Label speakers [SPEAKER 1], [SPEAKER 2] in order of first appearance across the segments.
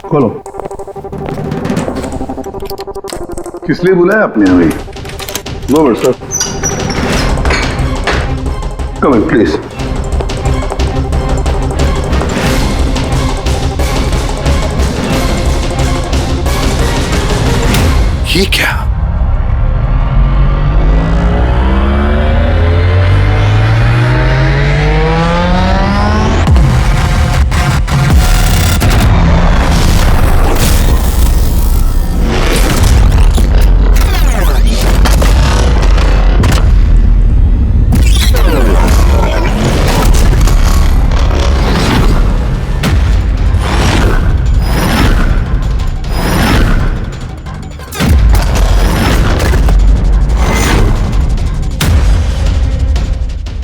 [SPEAKER 1] खोलो। किस लिए बुलाया आपने हमें? No but sir, come in please.
[SPEAKER 2] ये क्या?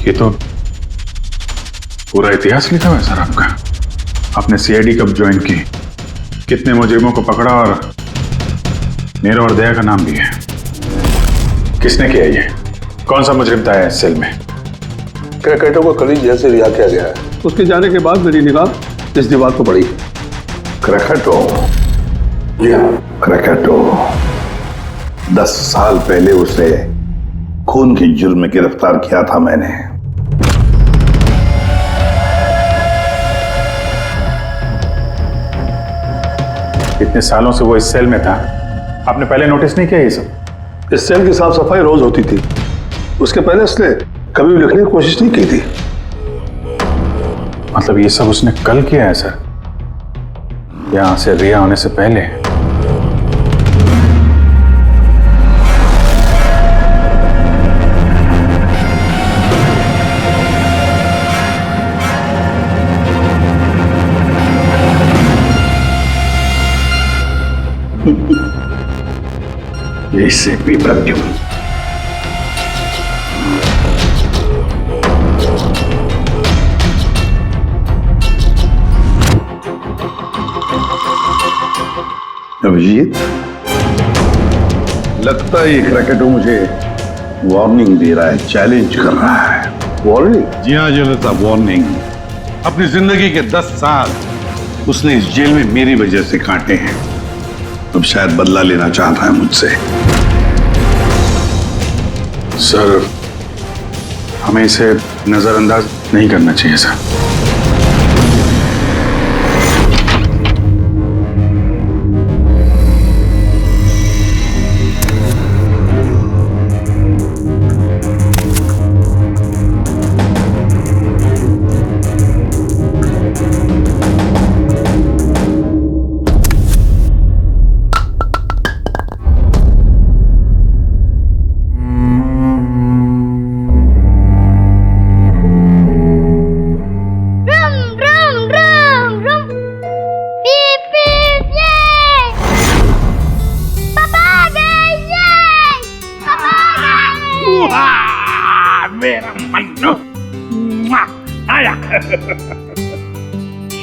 [SPEAKER 3] ये तो पूरा इतिहास लिखा हुआ है सर आपका। आपने सीआईडी कब ज्वाइन की, कितने मुजरिमों को पकड़ा और मेरा और दया का नाम भी है। किसने किया ये? कौन सा मुजरिम था इस सेल में?
[SPEAKER 1] क्रैकेटो को कल ही जेल से रिहा किया गया है। उसके जाने के बाद मेरी निगाह इस दीवार को पड़ी। क्रैकेटो? जी हाँ, क्रैकेटो। 10 साल पहले उसे खून के जुर्म में गिरफ्तार किया था मैंने।
[SPEAKER 3] इतने सालों से वो इस सेल में था, आपने पहले नोटिस नहीं किया ये सब?
[SPEAKER 1] इस सेल की साफ सफाई रोज होती थी, उसके पहले उसने कभी भी लिखने की कोशिश नहीं की थी।
[SPEAKER 3] मतलब ये सब उसने कल किया है सर, यहां से रिहा होने से पहले?
[SPEAKER 1] इससे पेपर क्यों? अभिजीत, लगता है ये क्रैकेटो मुझे वार्निंग दे रहा है, चैलेंज कर रहा है। वार्निंग?
[SPEAKER 4] जी हाँ जलता, वार्निंग। अपनी जिंदगी के 10 साल उसने इस जेल में मेरी वजह से काटे हैं।
[SPEAKER 1] अब शायद बदला लेना चाहता है मुझसे।
[SPEAKER 3] सर, हमें इसे नजरअंदाज नहीं करना चाहिए सर।
[SPEAKER 4] मेरा मन्नू आया।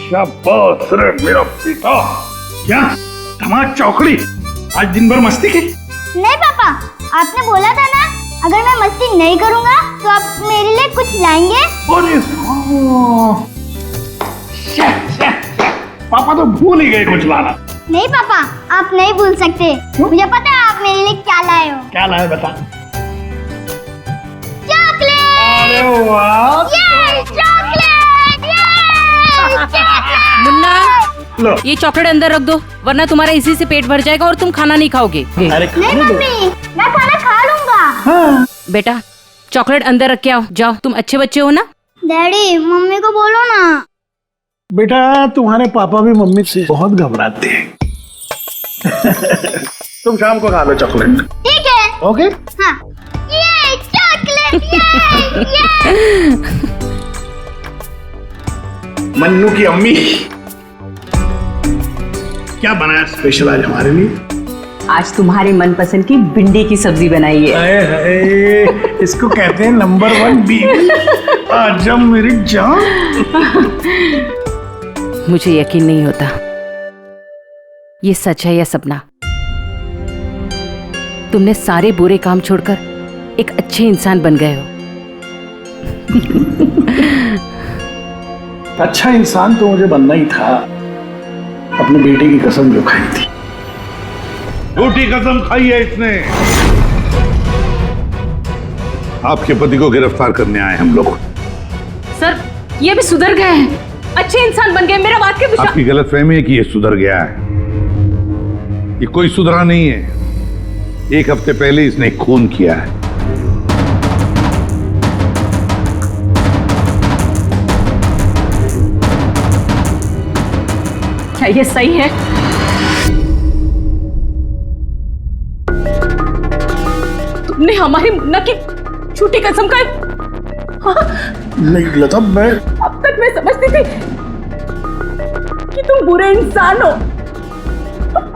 [SPEAKER 4] शाबाश रे मेरा बेटा। क्या धमाक चौकड़ी, आज दिन भर मस्ती की?
[SPEAKER 5] नहीं पापा, आपने बोला था ना अगर मैं मस्ती नहीं करूंगा तो आप मेरे लिए कुछ लाएंगे।
[SPEAKER 4] अरे पापा तो भूल ही गए कुछ लाना।
[SPEAKER 5] नहीं पापा, आप नहीं भूल सकते। मुझे पता है आप मेरे लिए क्या लाए हो।
[SPEAKER 4] क्या लाए बता।
[SPEAKER 5] चॉकलेट।
[SPEAKER 4] अरे वाह,
[SPEAKER 5] चॉकलेट।
[SPEAKER 6] मुन्ना,
[SPEAKER 4] लो
[SPEAKER 6] ये चॉकलेट अंदर रख दो, वरना तुम्हारा इसी से पेट भर जाएगा और तुम खाना नहीं खाओगे।
[SPEAKER 4] अरे
[SPEAKER 5] नहीं मम्मी, मैं खाना खा लूंगा।
[SPEAKER 6] बेटा, चॉकलेट अंदर रख के आओ। जाओ, तुम अच्छे बच्चे हो ना।
[SPEAKER 5] डैडी, मम्मी को बोलो ना।
[SPEAKER 4] बेटा, तुम्हारे पापा भी मम्मी से बहुत घबराते हैं। तुम शाम को खा लो चॉकलेट।
[SPEAKER 5] ठीक है।
[SPEAKER 4] ओके।
[SPEAKER 5] हाँ। ये चॉकलेट, ये।
[SPEAKER 4] मन्नू की अम्मी क्या बनाया स्पेशल आज हमारे लिए?
[SPEAKER 7] आज तुम्हारे मनपसंद की भिंडी की सब्जी बनाई है।
[SPEAKER 4] हाय हाय, इसको कहते हैं नंबर 1 बीवी। आजा मेरी जान।
[SPEAKER 6] मुझे यकीन नहीं होता ये सच है या सपना। तुमने सारे बुरे काम छोड़कर एक अच्छे इंसान बन गए हो।
[SPEAKER 4] अच्छा इंसान तो मुझे बनना ही था,
[SPEAKER 1] अपने बेटे की कसम जो खाई थी।
[SPEAKER 4] झूठी कसम खाई है इसने। आपके पति को गिरफ्तार करने आए हम लोग।
[SPEAKER 7] सर ये भी सुधर गए हैं, अच्छे इंसान बन गए, मेरा बात के विश्वास।
[SPEAKER 4] आपकी गलतफहमी है कि ये सुधर गया है। ये कोई सुधरा नहीं है। 1 हफ्ते पहले इसने खून किया है।
[SPEAKER 7] क्या ये सही है? तुमने हमारी मुन्ना की झूठी कसम का
[SPEAKER 1] नहीं लता, मैं
[SPEAKER 7] अब तक मैं समझती थी कि तुम बुरे इंसान हो,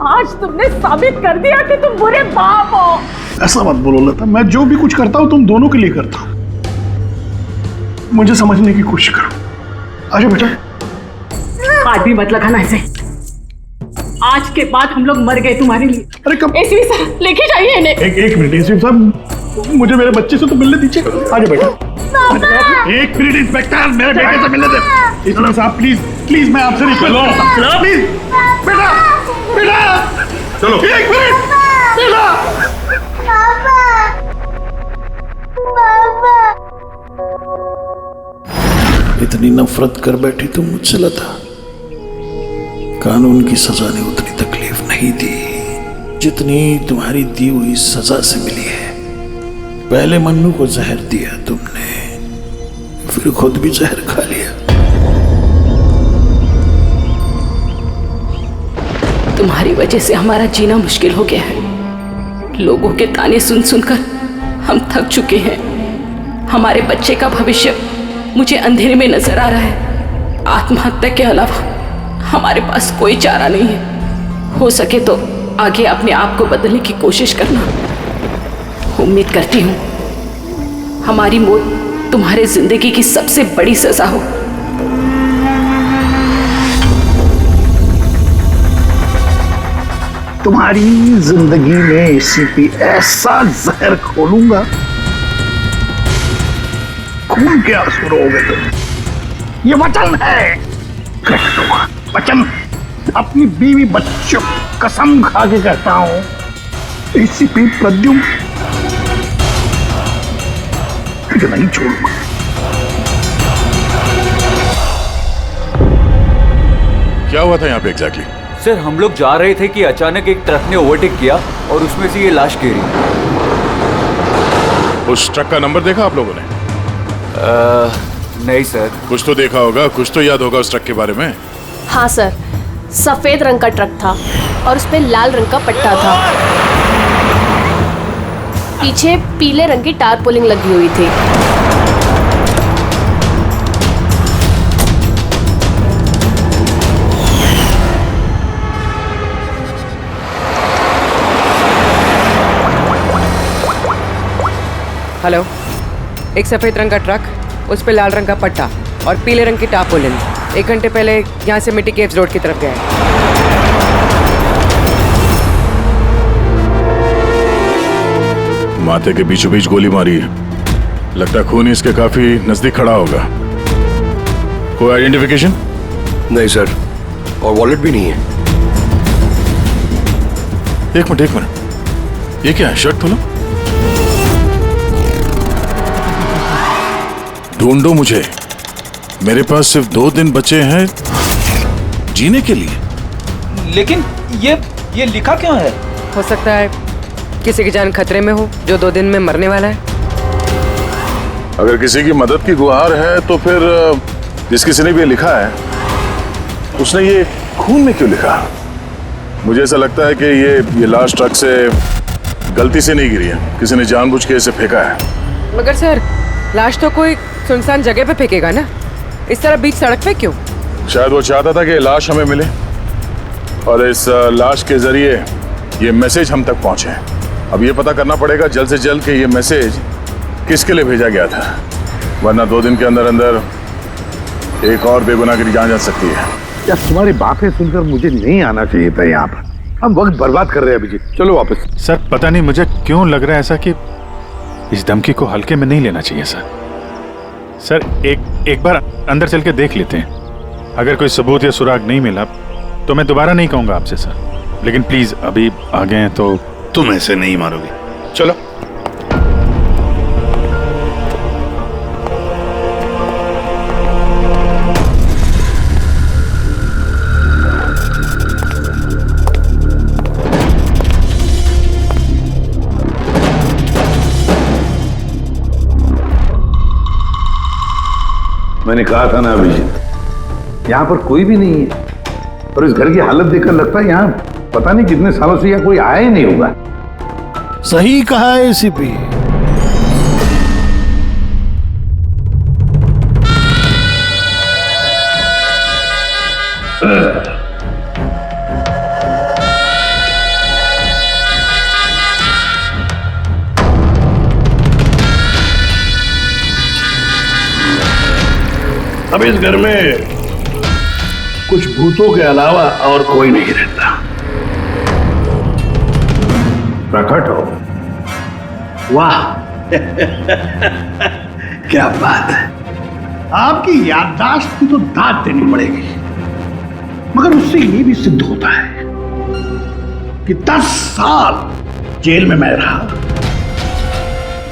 [SPEAKER 7] आज तुमने साबित कर दिया कि तुम बुरे बाप हो।
[SPEAKER 1] ऐसा मत बोलो लता, मैं जो भी कुछ करता हूँ तुम दोनों के लिए करता हूँ। मुझे समझने की कोशिश करो। आजा बेटा।
[SPEAKER 7] हाथ भी मत लगाना ऐसे। आज के बाद हम लोग मर गए तुम्हारे लिए।
[SPEAKER 1] अरे कब?
[SPEAKER 7] एसपी साहब लेके जाइए इन्हें।
[SPEAKER 1] एक मिनट एसपी साहब, मुझे मेरे बच्चे से तो मिलने दीजिए। आजा बेटा। 1 मिनट इंस्पेक्टर, मेरे बेटे से मिलने दे। एसपी साहब प्लीज प्लीज, मैं आपसे रिक्वेस्ट करता हूं प्लीज। बेटा बेटा चलो 1 मिनट बेटा। इतनी नफरत कर बैठी तुम मुझसे लता। कानून की सजा ने उतनी तकलीफ नहीं दी जितनी तुम्हारी दी हुई सजा से मिली है। पहले मन्नू को जहर दिया तुमने, फिर खुद भी जहर खा लिया।
[SPEAKER 6] तुम्हारी वजह से हमारा जीना मुश्किल हो गया है। लोगों के ताने सुन सुनकर हम थक चुके हैं। हमारे बच्चे का भविष्य मुझे अंधेरे में नजर आ रहा है। आत्महत्या के अलावा हमारे पास कोई चारा नहीं है। हो सके तो आगे अपने आप को बदलने की कोशिश करना। उम्मीद करती हूँ हमारी मौत तुम्हारे जिंदगी की सबसे बड़ी सजा हो।
[SPEAKER 1] तुम्हारी जिंदगी में एसीपी ऐसा जहर खोलूंगा, खून के आंसू रोगे तुम। ये वचन है, वचन। अपनी बीवी बच्चों कसम खा के कहता हूं, एसीपी प्रद्युम्न तुझे नहीं छोड़ूंगा।
[SPEAKER 2] क्या हुआ था यहाँ पे एग्जैक्टली?
[SPEAKER 8] सर हम लोग जा रहे थे कि अचानक एक ट्रक ने ओवरटेक किया और उसमें से ये लाश गिरी।
[SPEAKER 2] उस ट्रक का नंबर देखा आप लोगों ने?
[SPEAKER 8] नहीं सर।
[SPEAKER 2] कुछ तो देखा होगा, कुछ तो याद होगा उस ट्रक के बारे में।
[SPEAKER 9] हाँ सर, सफेद रंग का ट्रक था और उस पे लाल रंग का पट्टा था। पीछे पीले रंग की टारपोलिंग लगी हुई थी।
[SPEAKER 10] हेलो, एक सफेद रंग का ट्रक, उस पे लाल रंग का पट्टा और पीले रंग की टारपोलिन 1 घंटे पहले यहाँ से मिट्टी केव्स रोड की तरफ गए।
[SPEAKER 2] माथे के बीचों बीच गोली मारी है। लगता खून इसके काफी नजदीक खड़ा होगा। कोई आइडेंटिफिकेशन?
[SPEAKER 11] नहीं सर, और वॉलेट भी नहीं है।
[SPEAKER 2] एक मिनट, ये क्या है? शर्ट खोलो, ढूंढो मुझे। मेरे पास सिर्फ 2 दिन बचे हैं जीने के लिए।
[SPEAKER 8] लेकिन ये लिखा क्यों है?
[SPEAKER 10] हो सकता है किसी की जान खतरे में हो जो 2 दिन में मरने वाला है।
[SPEAKER 2] अगर किसी की मदद की गुहार है तो फिर जिस किसी ने भी ये लिखा है उसने ये खून में क्यों लिखा? मुझे ऐसा लगता है कि ये लाश ट्रक से गलती से नहीं गिरी है, किसी ने जानबूझ के इसे फेंका है।
[SPEAKER 10] मगर सर, लाश तो कोई सुनसान जगह पे फेंकेगा ना, इस तरह बीच सड़क पे क्यों?
[SPEAKER 2] शायद वो चाहता था कि लाश हमें मिले और इस लाश के जरिए ये मैसेज हम तक पहुंचे। अब ये पता करना पड़ेगा जल्द से जल्द कि ये मैसेज किसके लिए भेजा गया था, वरना 2 दिन के अंदर अंदर एक और बेगुनाह की जान जा सकती है।
[SPEAKER 4] यार तुम्हारी बातें सुनकर मुझे नहीं आना चाहिए था यहाँ पर। हम वक्त बर्बाद कर रहे हैं अभिजीत, चलो वापस।
[SPEAKER 3] सर पता नहीं मुझे क्यों लग रहा है ऐसा कि इस धमकी को हल्के में नहीं लेना चाहिए सर। एक बार अंदर चल के देख लेते हैं। अगर कोई सबूत या सुराग नहीं मिला तो मैं दोबारा नहीं कहूंगा आपसे सर, लेकिन प्लीज अभी आ गए हैं तो।
[SPEAKER 4] तुम ऐसे नहीं मारोगे, चलो।
[SPEAKER 1] मैंने कहा था ना अभिजीत, यहाँ पर कोई भी नहीं है, और इस घर की हालत देखकर लगता है यहाँ पता नहीं कितने सालों से यहाँ कोई आया ही नहीं होगा।
[SPEAKER 4] सही कहा है एसीपी।
[SPEAKER 1] अब इस घर में कुछ भूतों के अलावा और कोई नहीं रहता। प्रकट हो। वाह क्या बात है, आपकी याददाश्त की तो दाद देनी पड़ेगी। मगर उससे ये भी सिद्ध होता है कि 10 साल जेल में मैं रहा,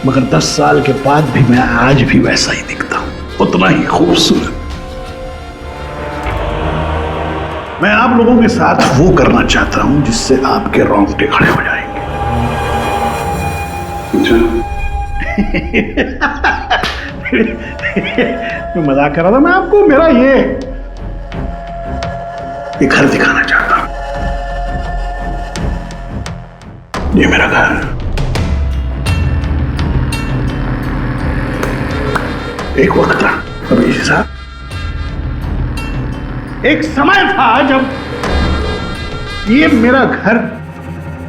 [SPEAKER 1] मगर 10 साल के बाद भी मैं आज भी वैसा ही दिखता हूं, उतना ही खूबसूरत। मैं आप लोगों के साथ वो करना चाहता हूं जिससे आपके रोंगटे खड़े हो जाएंगे। मैं मजाक कर रहा था, मैं आपको मेरा ये घर दिखाना चाहता हूं। ये मेरा घर, एक वक्त था अभिजीत साहब, एक समय था जब ये मेरा घर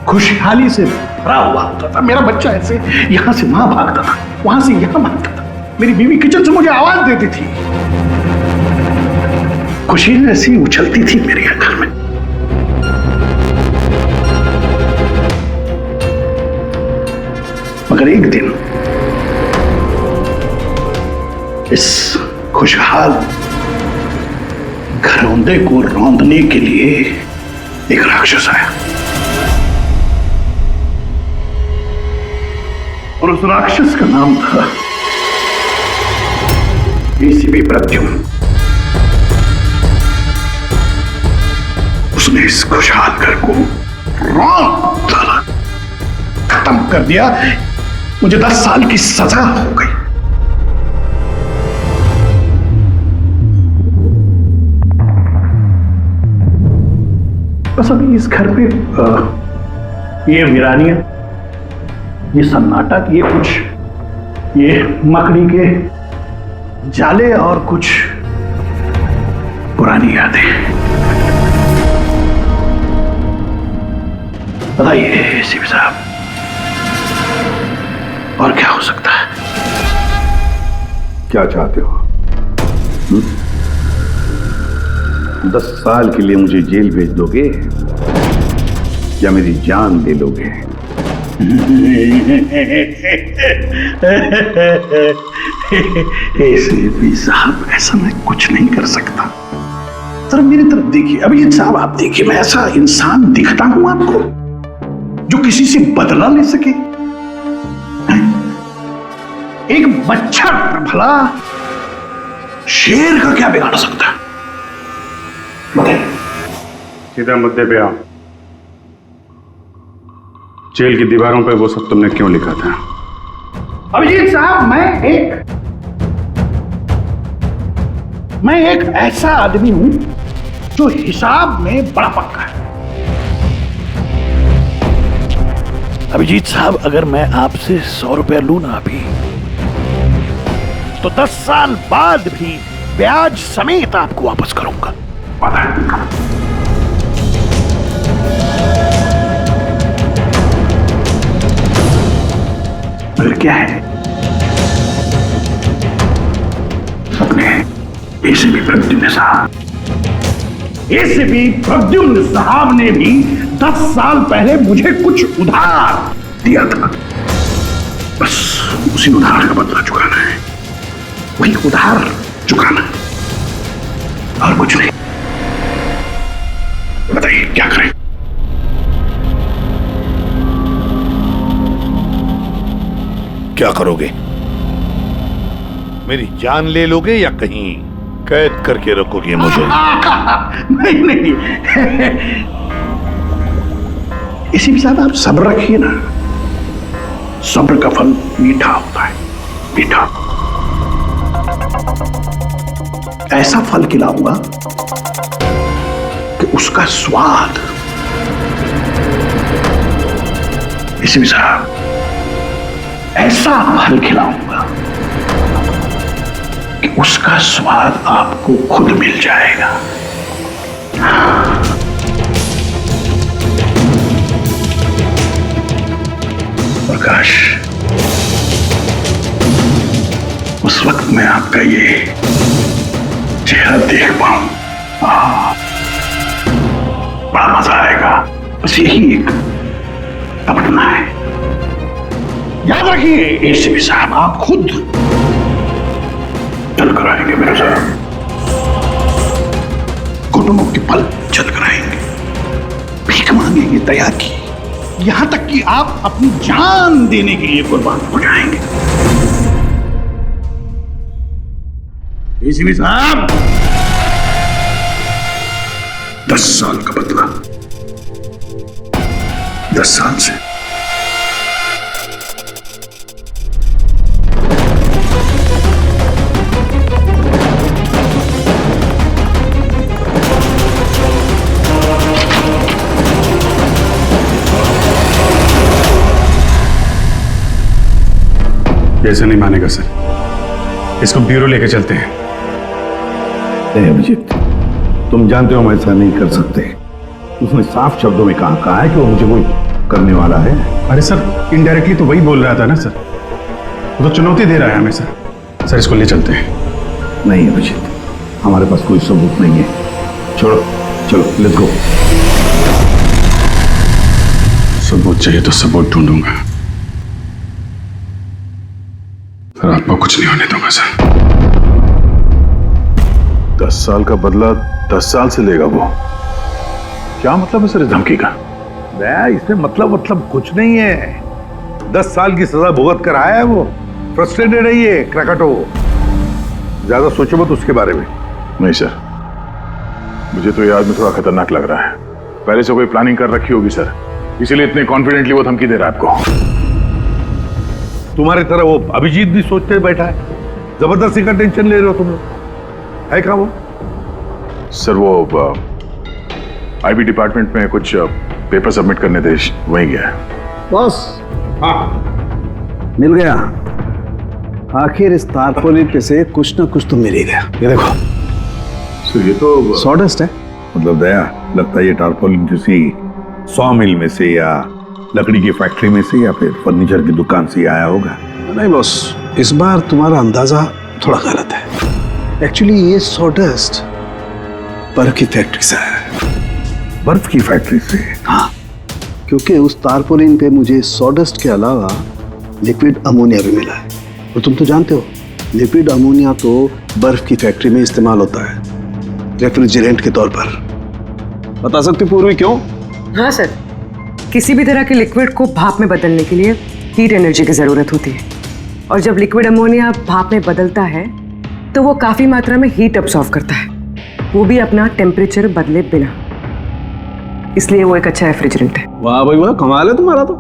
[SPEAKER 1] खुशहाली से भरा हुआ होता था। मेरा बच्चा ऐसे यहां से वहां भागता था, वहां से यहां भागता था। मेरी बीवी किचन से मुझे आवाज देती थी, खुशी ऐसी उछलती थी मेरे घर में। मगर एक दिन इस खुशहाल घरौंदे को रौंदने के लिए एक राक्षस आया, और उस राक्षस का नाम था एसीपी प्रद्युम्न। उसने इस खुशहाल घर को रौंद डाला, खत्म कर दिया। मुझे 10 साल की सजा हो गई। बस अभी इस घर पे ये वीरानियां, ये सन्नाटा, ये कुछ ये मकड़ी के जाले और कुछ पुरानी यादें। बताइए एसीपी साहब, और क्या हो सकता है? क्या चाहते हो? 10 साल के लिए मुझे जेल भेज दोगे या मेरी जान ले लोगे? एसीपी साहब, ऐसा मैं कुछ नहीं कर सकता। सर मेरी तरफ देखिए। अभिजीत साहब आप देखिए, मैं ऐसा इंसान दिखता हूं आपको जो किसी से बदला ले सके? एक बच्चा भला शेर का क्या बिगाड़ सकता है?
[SPEAKER 3] सीधा मुद्दे पे आओ। जेल की दीवारों पे वो सब तुमने क्यों लिखा था?
[SPEAKER 1] अभिजीत साहब, मैं एक ऐसा आदमी हूं जो हिसाब में बड़ा पक्का है। अभिजीत साहब, अगर मैं आपसे 100 रुपया लूं ना अभी, तो 10 साल बाद भी ब्याज समेत आपको वापस करूंगा। मगर क्या है, अपने एसीपी प्रद्युम्न साहब ने भी 10 साल पहले मुझे कुछ उधार दिया था। बस उसी उधार का बदला चुकाना है, वही उधार चुकाना, और कुछ नहीं।
[SPEAKER 4] क्या करें?
[SPEAKER 1] क्या करोगे?
[SPEAKER 4] मेरी जान ले लोगे या कहीं कैद करके रखोगे मुझे?
[SPEAKER 1] नहीं नहीं, इसी के साथ आप सब्र रखिए ना, सब्र का फल मीठा होता है, मीठा। ऐसा फल खिलाऊंगा कि उसका स्वाद, इसी के साथ ऐसा फल खिलाऊंगा कि उसका स्वाद आपको खुद मिल जाएगा। प्रकाश, उस वक्त मैं आपका ये चेहरा देख पाऊं, बड़ा मजा आएगा। बस यही एक तमन्ना है। याद रखिए एसीपी साहब, आप खुद चल कर आएंगे मेरे साथ, घुटनों के पल चल कर आएंगे, भीख मांगेंगे दया की, यहां तक कि आप अपनी जान देने के लिए कुर्बान हो जाएंगे। एसीपी साहब, 10 साल का बदला 10 साल से।
[SPEAKER 3] ऐसे नहीं मानेगा सर, इसको ब्यूरो लेके चलते हैं।
[SPEAKER 1] नहीं अभिजीत, तुम जानते हो हम ऐसा नहीं कर सकते। उसने साफ शब्दों में कहा है कि वो मुझे कोई करने वाला है।
[SPEAKER 3] अरे सर, इनडायरेक्टली तो वही बोल रहा था ना सर, वो तो चुनौती दे रहा है हमें सर। सर इसको ले चलते हैं।
[SPEAKER 1] नहीं अभिजीत, हमारे पास कोई सबूत नहीं है। छोड़ो, चलो लेट्स गो।
[SPEAKER 3] सबूत चाहिए तो सबूत ढूंढूंगा, पर आपको कुछ नहीं होने दूंगा सर।
[SPEAKER 2] 10 साल का बदला 10 साल से लेगा वो? क्या मतलब है सर इस धमकी का?
[SPEAKER 4] इसमें मतलब कुछ नहीं है। 10 साल की सजा भुगत कर आया है वो। फ्रस्ट्रेटेड है ये क्रैकाटो। ज्यादा सोचो मत उसके बारे में।
[SPEAKER 2] नहीं सर, मुझे तो ये आदमी थोड़ा खतरनाक लग रहा है। पहले से कोई प्लानिंग कर रखी होगी सर, इसीलिए इतने कॉन्फिडेंटली वो धमकी दे रहा है आपको।
[SPEAKER 4] तुम्हारी तरह वो अभिजीत भी सोचते बैठा है। जबरदस्ती का टेंशन ले रहे हो तुम लोग। है कहाँ वो?
[SPEAKER 2] सर वो आईबी डिपार्टमेंट में कुछ पेपर सबमिट करने थे, वहीं गया है।
[SPEAKER 1] बॉस, मिल गया। आखिर इस तारपोलिन पे से कुछ ना कुछ तो मिल ही गया। ये देखो
[SPEAKER 4] सर, ये तो
[SPEAKER 1] सॉडस्ट है।
[SPEAKER 4] मतलब दया, लगता है ये टारपोलिन किसी सॉ मिल में से या लकड़ी की फैक्ट्री में से या फिर फर्नीचर की दुकान से आया होगा।
[SPEAKER 1] नहीं बॉस, इस बार तुम्हारा अंदाजा थोड़ा गलत है। एक्चुअली ये सॉडस्ट बर्फ की फैक्ट्री से है।
[SPEAKER 4] बर्फ की फैक्ट्री से?
[SPEAKER 1] हाँ, क्योंकि उस तारपोलिन पे मुझे सॉडस्ट के अलावा लिक्विड अमोनिया भी मिला है। और तुम तो जानते हो, लिक्विड अमोनिया तो बर्फ की फैक्ट्री में इस्तेमाल होता है रेफ्रिजरेंट के तौर पर। बता सकते पूर्वी क्यों?
[SPEAKER 10] हाँ सर, किसी भी तरह के लिक्विड को भाप में बदलने के लिए हीट एनर्जी की ज़रूरत होती है, और जब लिक्विड अमोनिया भाप में बदलता है तो वो काफ़ी मात्रा में हीट अब्सॉर्ब करता है, वो भी अपना टेम्परेचर बदले बिना। इसलिए वो एक अच्छा रेफ्रिजरेंट है।
[SPEAKER 1] वाह भाई वाह, कमाल है तुम्हारा। तो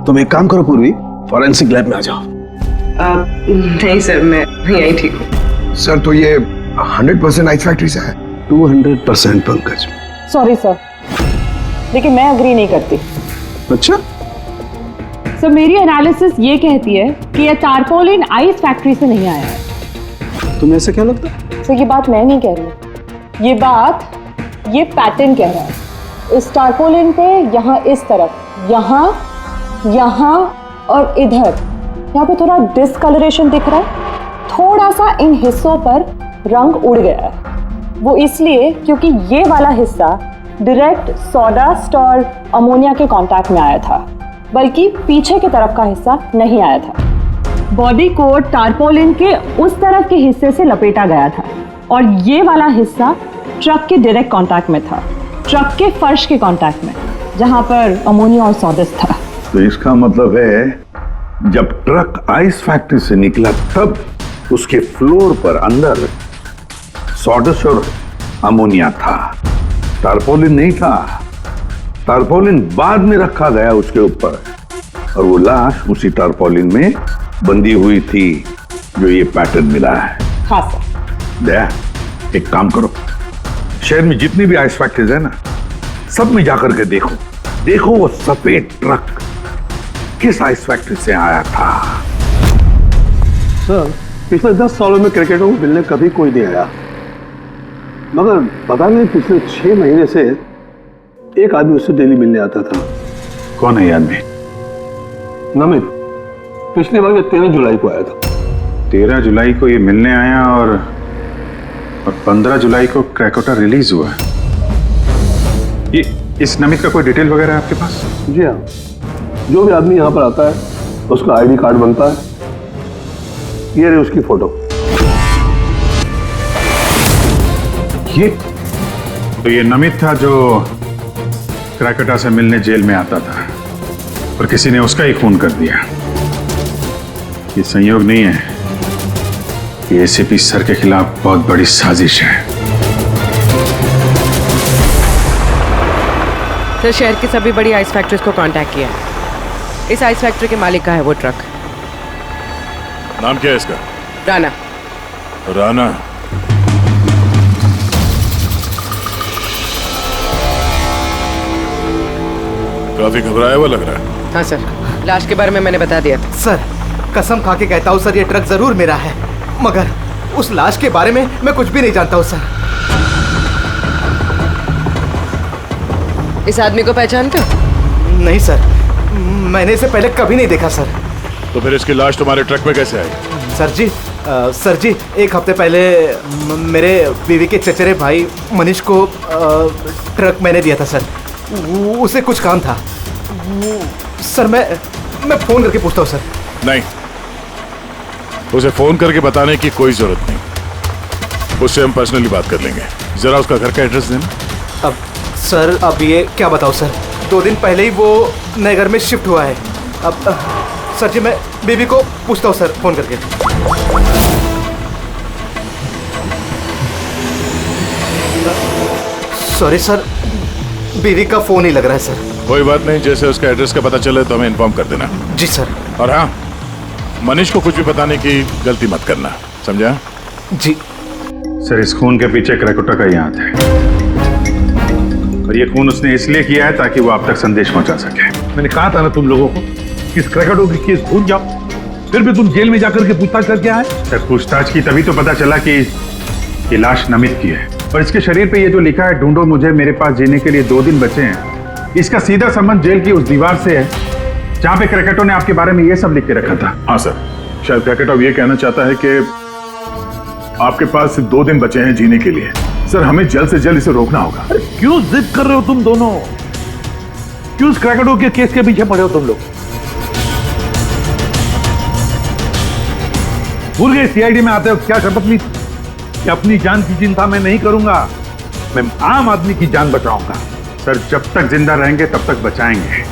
[SPEAKER 1] तुम एक काम करो पूर्वी, फॉरेंसिक लैब में आ जाओ।
[SPEAKER 10] नहीं सर, मैं यहीं ठीक हूँ।
[SPEAKER 11] सर तो ये 100% आइस फैक्ट्री से है?
[SPEAKER 1] 200% पंकज।
[SPEAKER 7] सॉरी सर, लेकिन मैं अग्री नहीं करती।
[SPEAKER 1] अच्छा?
[SPEAKER 7] सर मेरी एनालिसिस ये कहती है कि ये टारपोलिन आइस फैक्ट्री से नहीं आया है।
[SPEAKER 1] तुम्हें ऐसा क्या लगता है?
[SPEAKER 7] सर ये बात मैं नहीं कह रही, ये बात ये पैटर्न कह रहा है। इस टारपोलिन पे यहाँ इस तरफ, यहाँ और इधर, यहाँ पे थोड़ा डिस्कलरेशन दिख रहा है। थोड़ा सा इन हिस्सों पर रंग उड़ गया है। वो इसलिए क्योंकि ये वाला हिस्सा डायरेक्ट सॉडास्ट और अमोनिया के कांटेक्ट में आया था, बल्कि पीछे की तरफ का हिस्सा नहीं आया था। बॉडी को टारपोलिन के उस तरफ के हिस्से से लपेटा गया था और ये वाला हिस्सा ट्रक के डायरेक्ट कांटेक्ट में था। ट्रक के फर्श के कांटेक्ट में, जहां पर अमोनिया और सॉडेस्ट था।
[SPEAKER 4] तो इसका मतलब है जब ट्रक आइस फैक्ट्री से निकला तब उसके फ्लोर पर अंदर सॉडेस्ट और अमोनिया था, टारपोलिन नहीं था। टारपोलिन बाद में रखा गया उसके ऊपर और वो लाश उसी टारपोलिन में बंधी हुई थी जो ये पैटर्न मिला है।
[SPEAKER 7] हाँ सर।
[SPEAKER 4] दया, एक काम करो, शहर में जितनी भी आइस फैक्ट्रीज है ना, सब में जाकर के देखो वो सफेद ट्रक किस आइस फैक्ट्री से आया था।
[SPEAKER 1] सर, पिछले 10 सालों में क्रिकेटरों को मिलने कभी कोई नहीं आया, मगर पता नहीं पिछले 6 महीने से एक आदमी उससे डेली मिलने आता था।
[SPEAKER 3] कौन है ये आदमी?
[SPEAKER 1] नमित, पिछले बार 13 जुलाई को आया था।
[SPEAKER 3] 13 जुलाई को ये मिलने आया और 15 जुलाई को क्रैकोटा रिलीज हुआ। ये इस नमित का कोई डिटेल वगैरह है आपके पास?
[SPEAKER 1] जी हाँ, जो भी आदमी यहाँ पर आता है उसका आईडी कार्ड बनता है। ये रही उसकी फोटो।
[SPEAKER 3] ये नमित था जो क्रैकोटा से मिलने जेल में आता था और किसी ने उसका ही खून कर दिया। ये संयोग नहीं है, ये एसीपी सर के खिलाफ बहुत बड़ी साजिश है।
[SPEAKER 10] सर, शहर की सभी बड़ी आइस फैक्ट्रीज को कांटेक्ट किया है। इस आइस फैक्ट्री के मालिक का है वो ट्रक।
[SPEAKER 2] नाम क्या है इसका?
[SPEAKER 10] राणा।
[SPEAKER 2] राणा। काफी घबराया हुआ लग रहा है।
[SPEAKER 10] हाँ सर, लाश के बारे में मैंने बता दिया था।
[SPEAKER 12] सर, कसम खा के कहता हूँ सर, ये ट्रक जरूर मेरा है, मगर उस लाश के बारे में मैं कुछ भी नहीं जानता हूँ सर।
[SPEAKER 10] इस आदमी को पहचानते हो?
[SPEAKER 12] नहीं सर, मैंने इसे पहले कभी नहीं देखा सर।
[SPEAKER 2] तो फिर इसकी लाश तुम्हारे ट्रक में कैसे आई?
[SPEAKER 12] सर जी, एक हफ्ते पहले मेरे बीवी के चचेरे भाई मनीष को ट्रक मैंने दिया था सर। उसे कुछ काम था सर। मैं फोन करके पूछता हूँ सर।
[SPEAKER 2] नहीं, उसे फोन करके बताने की कोई जरूरत नहीं, उससे हम पर्सनली बात कर लेंगे। जरा उसका घर का एड्रेस देना।
[SPEAKER 12] अब सर, अब ये क्या बताऊँ सर, 2 दिन पहले ही वो नए घर में शिफ्ट हुआ है। अब सर जी, मैं बीबी को पूछता हूँ सर फोन करके। सॉरी सर, बीवी का फोन ही लग रहा है सर।
[SPEAKER 2] कोई बात नहीं, जैसे उसका एड्रेस का पता चले तो हमें इन्फॉर्म कर देना।
[SPEAKER 12] जी सर।
[SPEAKER 2] और हाँ, मनीष को कुछ भी बताने की गलती मत करना, समझा?
[SPEAKER 12] जी
[SPEAKER 3] सर, इस खून के पीछे क्रैकोटा का ही हाथ है और ये खून उसने इसलिए किया है ताकि वो आप तक संदेश पहुंचा सके।
[SPEAKER 4] मैंने कहा था ना तुम लोगों को, इस क्रैकोटा की केस भूल जाओ, फिर भी तुम जेल में जाकर के पूछताछ करके आए।
[SPEAKER 3] सर, पूछताछ की तभी तो पता चला कि ये लाश नमित की है और इसके शरीर पे ये जो लिखा है, ढूंढो मुझे, मेरे पास जीने के लिए 2 दिन बचे हैं, इसका सीधा संबंध जेल की उस दीवार से है जहां पे क्रैकोटा ने आपके बारे में ये सब लिख के रखा था।
[SPEAKER 2] हाँ सर, शायद क्रैकोटा ये कहना चाहता है कि आपके पास 2 दिन बचे हैं जीने के लिए। सर, हमें जल्द से जल्द इसे रोकना होगा।
[SPEAKER 4] क्यों जिद कर रहे हो तुम दोनों? क्यों इस क्रैकोटा के केस के पीछे पड़े हो तुम लोग? भूल गए सीआईडी में आते हो क्या शपथ ली कि अपनी जान की चिंता मैं नहीं करूंगा, मैं आम आदमी की जान बचाऊंगा।
[SPEAKER 3] सर, जब तक जिंदा रहेंगे तब तक बचाएंगे,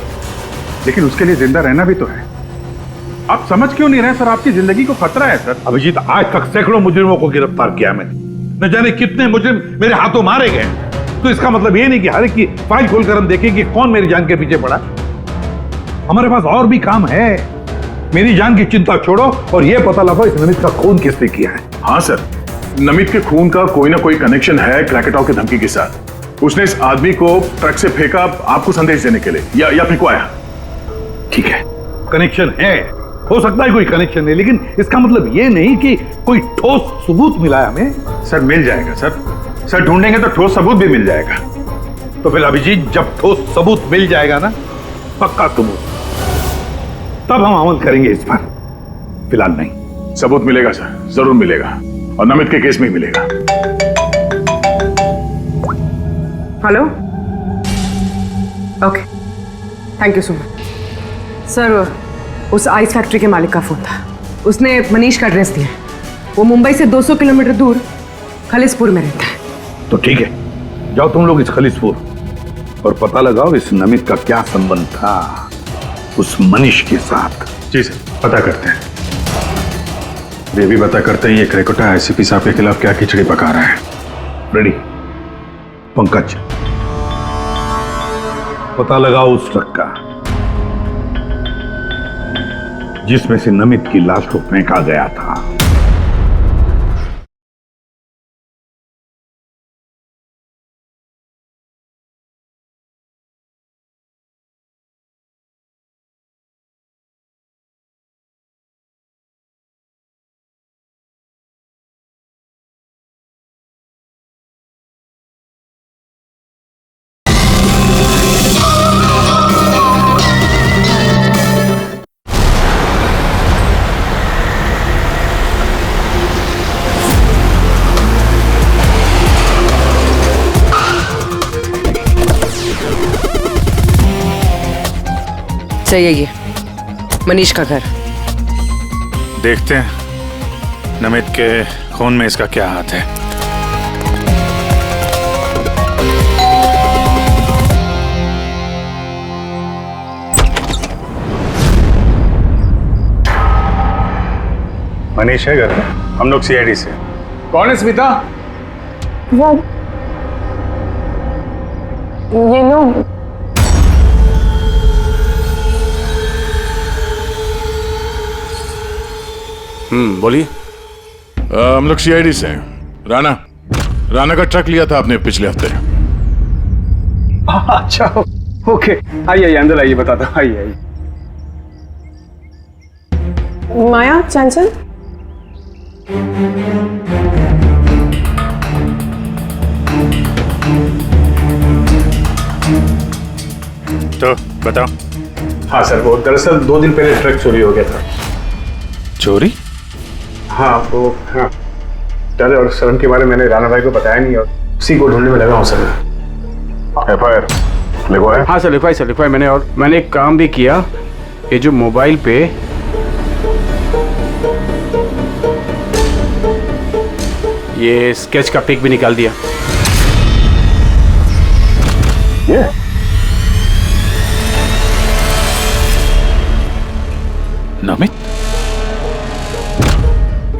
[SPEAKER 3] लेकिन उसके लिए जिंदा रहना भी तो है। आप समझ क्यों नहीं रहे सर? आपकी जिंदगी को खतरा है सर।
[SPEAKER 4] अभिजीत, आज तक सैकड़ों मुजरिमों को गिरफ्तार किया मैंने, न जाने कितने मुजरिम मेरे हाथों मारे गए। तो इसका मतलब ये नहीं कि हर एक की फाइल खोलकर हम देखें कि कौन मेरी जान के पीछे पड़ा। हमारे पास और भी काम है। मेरी जान की चिंता छोड़ो और ये पता लगाओ इस नमित का खून किसने किया है।
[SPEAKER 2] हाँ सर, नमित के खून का कोई ना कोई कनेक्शन है क्रैकोटा की धमकी के साथ। उसने इस आदमी को ट्रक से फेंका आपको संदेश देने के लिए, या फेंकवाया।
[SPEAKER 4] ठीक है, कनेक्शन है, हो सकता है कोई कनेक्शन है, लेकिन इसका मतलब ये नहीं कि कोई ठोस सबूत मिला है हमें।
[SPEAKER 3] सर, मिल जाएगा सर। सर, ढूंढेंगे तो ठोस सबूत भी मिल जाएगा।
[SPEAKER 4] तो फिर अभिजीत, जब ठोस सबूत मिल जाएगा ना, पक्का सबूत, तब हम अमल करेंगे इस पर, फिलहाल नहीं।
[SPEAKER 2] सबूत मिलेगा सर, जरूर मिलेगा, और नमित के केस में ही मिलेगा।
[SPEAKER 10] Hello, okay, thank you so much. Sir, उस आइस फैक्ट्री के मालिक का फोन था, उसने मनीष का एड्रेस दिया। वो मुंबई से 200 किलोमीटर दूर खलिसपुर में रहता है।
[SPEAKER 4] तो ठीक है, जाओ तुम लोग इस खलिसपुर, और पता लगाओ इस नमित का क्या संबंध था उस मनीष के साथ।
[SPEAKER 3] जी सर, पता करते हैं। ये भी पता करते हैं ये क्रेकोटा आईसीपी साहब के खिलाफ क्या खिचड़ी पका रहा है।
[SPEAKER 4] रेडी पंकज, पता लगाओ उस ट्रक का जिसमें से नमित की लाश को फेंका गया था।
[SPEAKER 10] सही है, ये मनीष का घर।
[SPEAKER 3] देखते हैं नमित के खून में इसका क्या हाथ है। मनीष है घर में, हम लोग सीआईडी से। कौन है स्मिता?
[SPEAKER 7] ये लोग
[SPEAKER 2] बोलिए। हम लोग सीआईडी से हैं। राणा का ट्रक लिया था आपने पिछले हफ्ते।
[SPEAKER 13] अच्छा, ओके, आइए अंदर आइए, बताता हूँ। आइए।
[SPEAKER 7] माया, चंचल,
[SPEAKER 3] तो बताओ।
[SPEAKER 13] हाँ सर, वो दरअसल 2 दिन पहले ट्रक चोरी हो गया था।
[SPEAKER 3] चोरी?
[SPEAKER 13] हाँ, वो हाँ डर और शर्म के बारे में मैंने राणा भाई को बताया नहीं और उसी को ढूंढने में लगा हूँ सर।
[SPEAKER 3] एफआईआर लिखवाया?
[SPEAKER 13] हाँ सर, लिखवाया मैंने, और मैंने एक काम भी किया। ये जो मोबाइल पे ये स्केच का पिक भी निकाल दिया।
[SPEAKER 3] ये नमित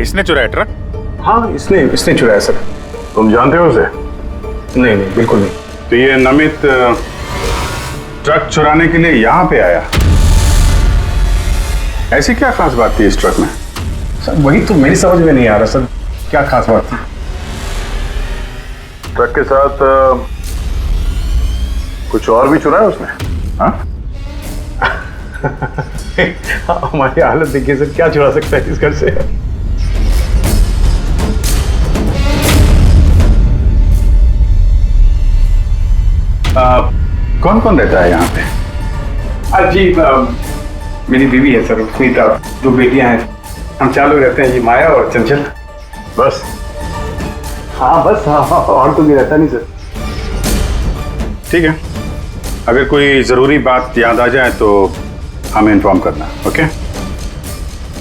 [SPEAKER 3] इसने चुराया ट्रक?
[SPEAKER 13] हाँ, इसने चुराया सर।
[SPEAKER 3] तुम जानते हो उसे?
[SPEAKER 13] नहीं, बिल्कुल नहीं।
[SPEAKER 3] तो ये नमित ट्रक चुराने के लिए यहाँ पे आया। ऐसी क्या खास बात थी इस ट्रक में?
[SPEAKER 13] सर वही तो मेरी समझ में नहीं आ रहा सर, क्या खास बात थी?
[SPEAKER 3] ट्रक के साथ कुछ और भी चुराया उसने? हाँ?
[SPEAKER 13] हमारी हालत देखिए सर, क्या चुरा सकता है इस घर से?
[SPEAKER 3] कौन कौन रहता है यहाँ पे?
[SPEAKER 13] जी, मेरी बीवी है सर, स्मिता, 2 बेटियां हैं। हम 4 लोग रहते हैं, ये माया और चंचल।
[SPEAKER 3] बस?
[SPEAKER 13] हाँ बस, हाँ, और तो भी रहता नहीं सर।
[SPEAKER 3] ठीक है, अगर कोई जरूरी बात याद आ जाए तो हमें इन्फॉर्म करना। ओके?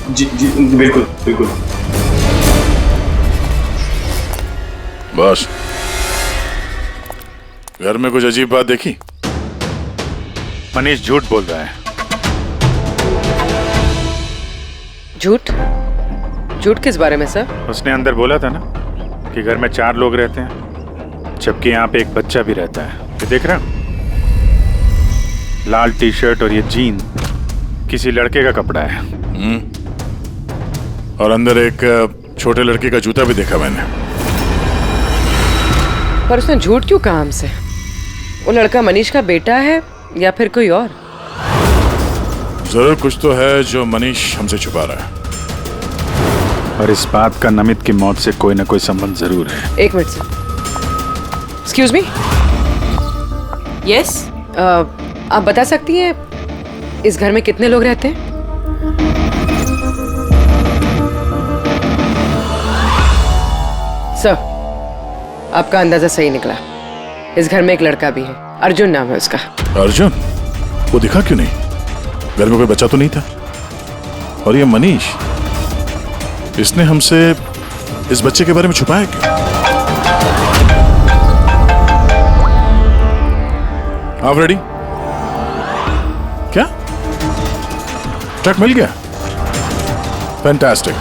[SPEAKER 13] जी, बिल्कुल।
[SPEAKER 2] बस, घर में कुछ अजीब बात देखी?
[SPEAKER 3] मनीष झूठ बोल रहा है।
[SPEAKER 10] झूठ किस बारे में सर?
[SPEAKER 3] उसने अंदर बोला था ना कि घर में 4 लोग रहते हैं, जबकि यहाँ पे एक बच्चा भी रहता है। ये देख रहे हो? लाल टी शर्ट और ये जीन किसी लड़के का कपड़ा है।
[SPEAKER 2] और अंदर एक छोटे लड़के का जूता भी देखा मैंने।
[SPEAKER 10] पर उसने झूठ क्यों कहा हमसे? वो लड़का मनीष का बेटा है या फिर कोई और?
[SPEAKER 2] जरूर कुछ तो है जो मनीष हमसे छुपा रहा है।
[SPEAKER 3] और इस बात का नमित की मौत से कोई ना कोई संबंध जरूर है।
[SPEAKER 10] 1 minute sir. Excuse me.
[SPEAKER 6] Yes,
[SPEAKER 10] आप बता सकती हैं इस घर में कितने लोग रहते हैं? सर, आपका अंदाजा सही निकला। इस घर में एक लड़का भी है, अर्जुन नाम है उसका।
[SPEAKER 2] अर्जुन? वो दिखा क्यों नहीं? घर में कोई बच्चा तो नहीं था। और ये मनीष, इसने हमसे इस बच्चे के बारे में छुपाया क्यों? आप रेडी? क्या ट्रक मिल गया? फैंटास्टिक।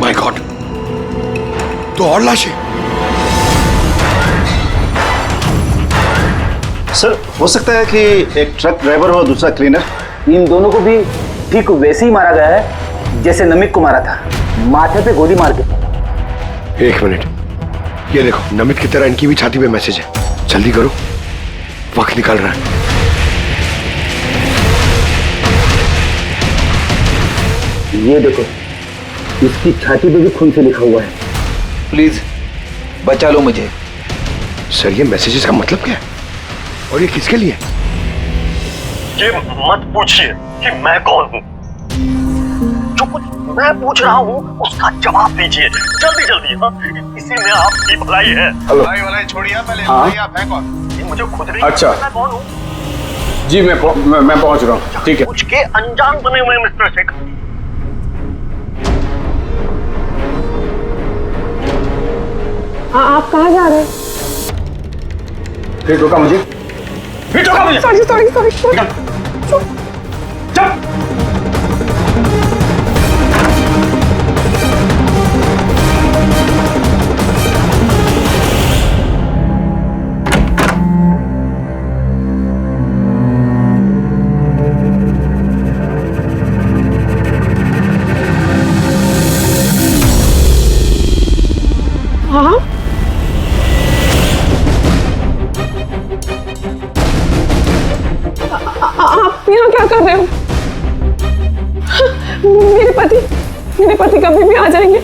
[SPEAKER 11] माय गॉड, तो और लाशें।
[SPEAKER 14] सर, हो सकता है कि एक ट्रक ड्राइवर हो, दूसरा क्लीनर। इन दोनों को भी ठीक वैसे ही मारा गया है जैसे नमित को मारा था, माथे पे गोली मार के।
[SPEAKER 11] एक मिनट, ये देखो, नमित की तरह इनकी भी छाती पे मैसेज है। जल्दी करो, वक्त निकल रहा है।
[SPEAKER 14] ये देखो, इसकी छाती पे भी खून से लिखा हुआ है।
[SPEAKER 11] प्लीज बचा लो मुझे। सर, ये मैसेजेस का मतलब क्या है और ये किसके लिए?
[SPEAKER 15] ये मत पूछिए कि मैं कौन हूँ। जो कुछ मैं पूछ रहा हूँ उसका जवाब दीजिए जल्दी जल्दी। हाँ, इसी में आपकी भलाई है।
[SPEAKER 13] भलाई छोड़िए, पहले आप हैं कौन?
[SPEAKER 15] ये मुझे खुद नहीं
[SPEAKER 13] अच्छा,
[SPEAKER 15] मैं कौन हूँ।
[SPEAKER 13] जी मैं पहुंच रहा हूँ। ठीक है।
[SPEAKER 15] कुछ के अनजान बने हुए मिस्टर शेखर।
[SPEAKER 7] आप कहाँ जा रहे हैं?
[SPEAKER 13] फिर रोका मुझे।
[SPEAKER 7] सॉरी।
[SPEAKER 13] चल।
[SPEAKER 7] हाँ, आप यहाँ क्या कर रहे हो? मेरे पति कभी भी आ जाएंगे।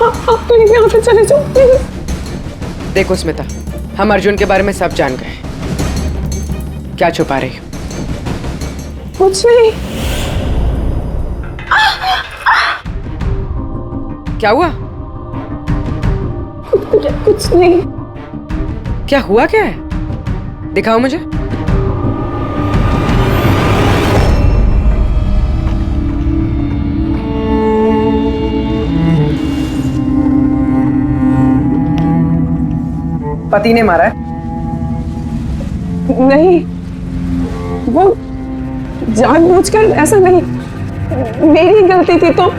[SPEAKER 7] आप प्लीज यहाँ से चले जाओ प्लीज।
[SPEAKER 10] देखो स्मिता, हम अर्जुन के बारे में सब जान गए। क्या छुपा रही हो?
[SPEAKER 7] कुछ नहीं।
[SPEAKER 10] क्या हुआ?
[SPEAKER 7] कुछ नहीं।
[SPEAKER 10] क्या हुआ? क्या है? दिखाओ मुझे। पति ने मारा है?
[SPEAKER 7] नहीं, वो जानबूझकर ऐसा नहीं, मेरी गलती थी। तो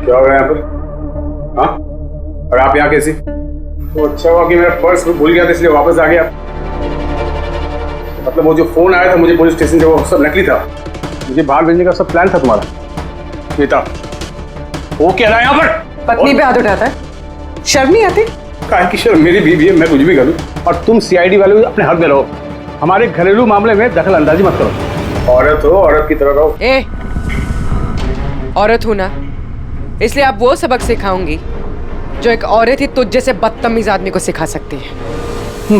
[SPEAKER 13] क्या हो रहा है यहाँ पर? हाँ, और आप यहाँ कैसी? तो अच्छा हुआ कि मेरा पर्स भूल गया था इसलिए वापस आ गया। मतलब वो जो फोन आया था मुझे पुलिस स्टेशन से, वो सब नकली था। मुझे बाहर भेजने का सब प्लान था तुम्हारा। बेटा, वो कह रहा है यहाँ पर
[SPEAKER 10] पत्नी पे हाथ उठाता है? शर्म नहीं आती?
[SPEAKER 13] काहे की शर्म? मेरी बीवी है, मैं कुछ भी करूँ। और तुम सीआईडी वाले अपने हद में रहो, हमारे घरेलू मामले में दखल अंदाजी मत करो। औरत हो, औरत की तरह रहो।
[SPEAKER 10] ए, औरत हूं ना, इसलिए आप वो सबक सिखाऊंगी जो एक औरत ही तुझ जैसे बदतमीज आदमी को सिखा सकती है।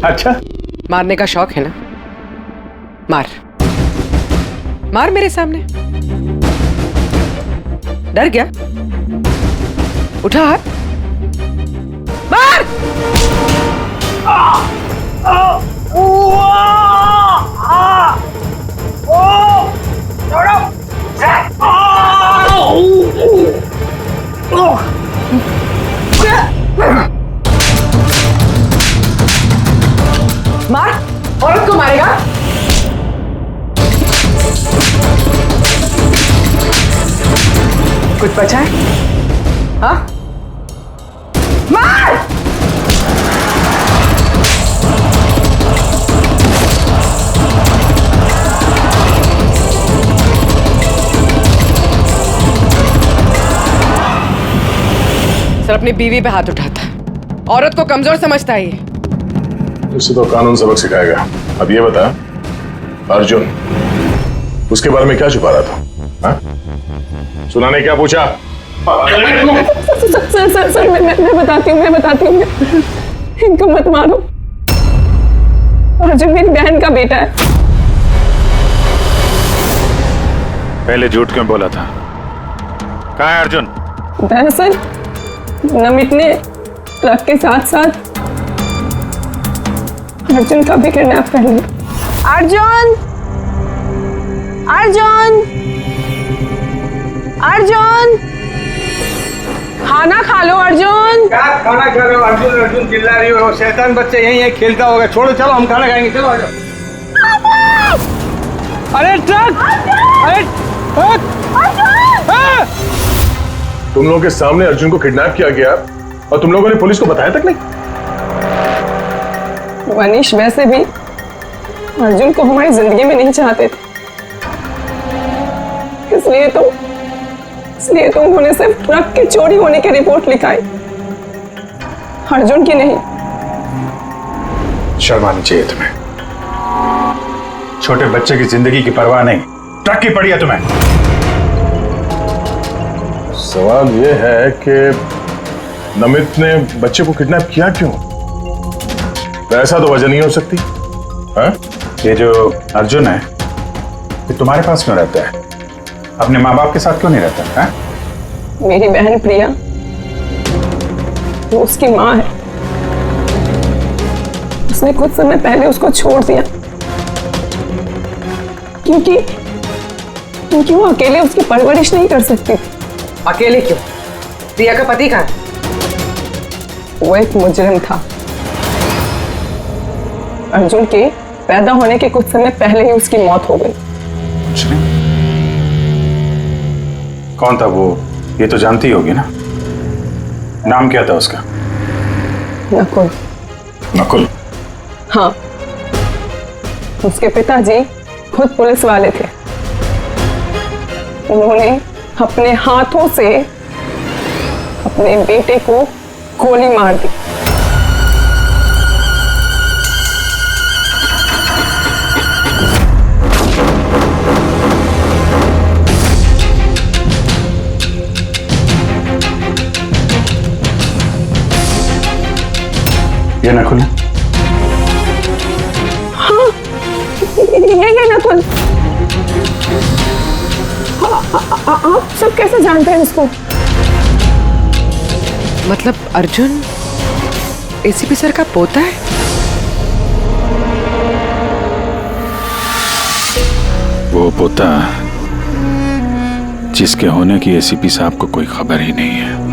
[SPEAKER 13] अच्छा,
[SPEAKER 10] मारने का शौक है ना? मार मार मेरे सामने। डर गया? उठा हाथ, मार। मार, औरत को मारेगा? कुछ बचा है? हाँ, मार। सर अपनी बीवी पे हाथ उठाता है, औरत को कमजोर समझता है ये।
[SPEAKER 2] इसे तो कानून सबक सिखाएगा। अब ये बता, अर्जुन उसके बारे में क्या छुपा रहा था? हा? सुना ने क्या पूछा?
[SPEAKER 7] सर मैं बताती हूँ इनको मत मारो। अर्जुन मेरी बहन का बेटा है।
[SPEAKER 3] पहले झूठ क्यों बोला था? कहाँ है अर्जुन?
[SPEAKER 7] दरअसल नमित ने ट्रक के साथ साथ अर्जुन का भी किडनैप कर लिया। अर्जुन अर्जुन अर्जुन खाना खा लो अर्जुन।
[SPEAKER 13] क्या खाना खा रहे हो? अर्जुन अर्जुन चिल्ला रही हो। शैतान बच्चे यहीं खेलता होगा। छोड़ो, चलो हम खाना खाएंगे। चलो आ जाओ। अरे ट्रक! अरे
[SPEAKER 2] तुम लोगों के सामने अर्जुन को किडनैप किया गया और तुम लोगों ने पुलिस को बताया तक नहीं?
[SPEAKER 7] मनीष वैसे भी अर्जुन को हमारी जिंदगी में नहीं चाहते थे, इसलिए तो उन्होंने सिर्फ ट्रक के चोरी होने की रिपोर्ट लिखाई, अर्जुन की नहीं।
[SPEAKER 3] शर्म आनी चाहिए तुम्हें। छोटे बच्चे की जिंदगी की परवाह नहीं, ट्रक की पड़ी है तुम्हें।
[SPEAKER 2] सवाल यह है कि नमित ने बच्चे को किडनैप किया क्यों? ऐसा तो वजह नहीं हो सकती। हाँ?
[SPEAKER 3] ये जो अर्जुन है ये तुम्हारे पास क्यों रहता है? अपने माँ बाप के साथ क्यों नहीं रहता है?
[SPEAKER 7] मेरी बहन प्रिया वो उसकी माँ है, उसने कुछ समय पहले उसको छोड़ दिया क्योंकि वो अकेले उसकी परवरिश नहीं कर सकती।
[SPEAKER 10] अकेले क्यों? प्रिया का पति कहाँ है?
[SPEAKER 7] वो एक मुजरिम था। अर्जुन के पैदा होने के कुछ समय पहले ही उसकी मौत हो गई।
[SPEAKER 3] कौन था वो? ये तो जानती होगी ना। नाम क्या था उसका?
[SPEAKER 7] नकुल।
[SPEAKER 3] नकुल?
[SPEAKER 7] हाँ, उसके पिताजी खुद पुलिस वाले थे। उन्होंने अपने हाथों से अपने बेटे को गोली मार दी।
[SPEAKER 3] ये नकुल है?
[SPEAKER 7] हाँ, ये नकुल। आप सब कैसे जानते हैं इसको?
[SPEAKER 10] मतलब अर्जुन एसीपी सर का पोता है?
[SPEAKER 3] वो पोता जिसके होने की एसीपी साहब को कोई खबर ही नहीं है।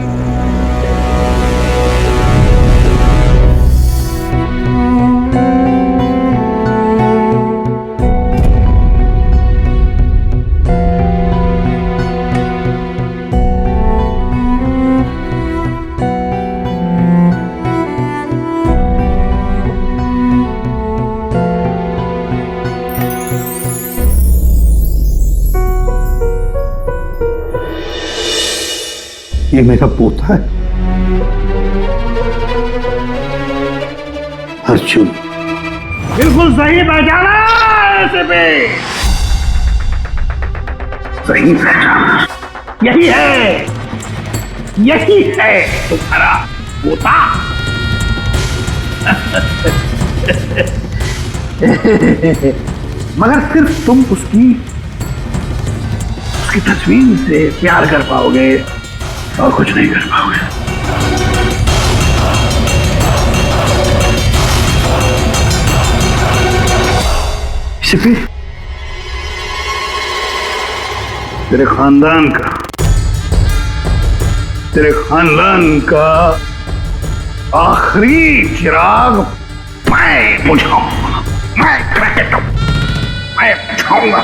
[SPEAKER 4] ये मेरा पोता है अर्जुन।
[SPEAKER 13] बिल्कुल सही पहचाना ऐसे पे।
[SPEAKER 4] सही पहचाना।
[SPEAKER 13] यही है तुम्हारा पोता।
[SPEAKER 4] मगर सिर्फ तुम उसकी तस्वीर से प्यार कर पाओगे और कुछ नहीं कर पाओगे। सिर्फ तेरे खानदान का आखिरी चिराग मैं बुझाऊंगा। मैं क्रैकेट हूं, मैं बुझाऊंगा।